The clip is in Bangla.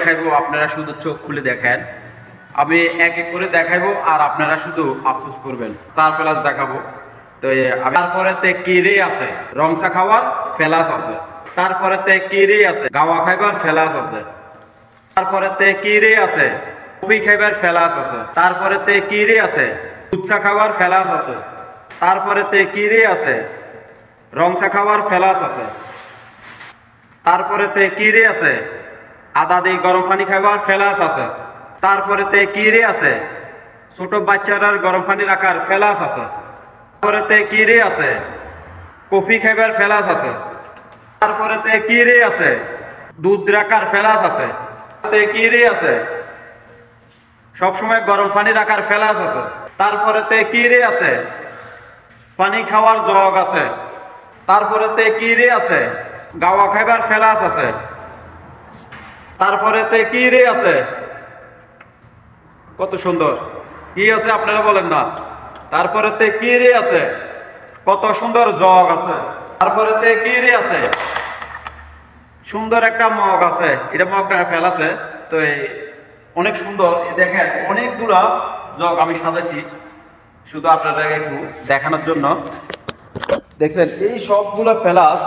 দেখাইবো, আপনারা শুধু চোখ খুলে দেখেন। আমি এক এক করে দেখাইবো আর আপনারা শুধু আফসোস করবেন। চার ফেলাস দেখাবো। তো তারপরেতে কিরে আছে, রংসা খাওয়ার ফেলাস আছে। তারপরেতে কিরে আছে, গাওয়া খাইবার ফেলাস আছে। তারপরেতে কিরে আছে, কফি খাইবার ফেলাস আছে। তারপরেতে কিরে আছে, উচ্চা খাওয়ার ফেলাস আছে। তারপরেতে কিরে আছে, রংসা খাওয়ার ফেলাস আছে। তারপরেতে কিরে আছে, আদা দিয়ে গরম পানি খাইবার ফেলাস আছে। তারপরেতে কিরে আছে, ছোট বাচ্চারার গরম পানি রাখার ফেলাস আছে। তারপরেতে কিরে আছে, কফি খাইবার ফেলাস আছে। তারপরেতে কিরে আছে, দুধ রাখার ফেলাস আছে। কিরে আছে, সবসময় গরম পানি রাখার ফেলাস আছে। তারপরেতে কিরে আছে, পানি খাওয়ার জগ আছে। তারপরেতে কিরে আছে, গাওয়া খাইবার ফেলাস আছে। তারপরেতে কিরে আছে, কত সুন্দর কি আছে আপনারা বলেন না। তারপরেতে কিরে আছে, কত সুন্দর জগ আছে। তারপরেতে কিরে আছে, সুন্দর একটা মগ আছে। এটা মগটা ফেল আছে। তো অনেক সুন্দর, দেখেন অনেকগুলা জগ আমি সাজাইছি শুধু আপনাদের একটু দেখানোর জন্য। দেখছেন এই সবগুলা ফেলাস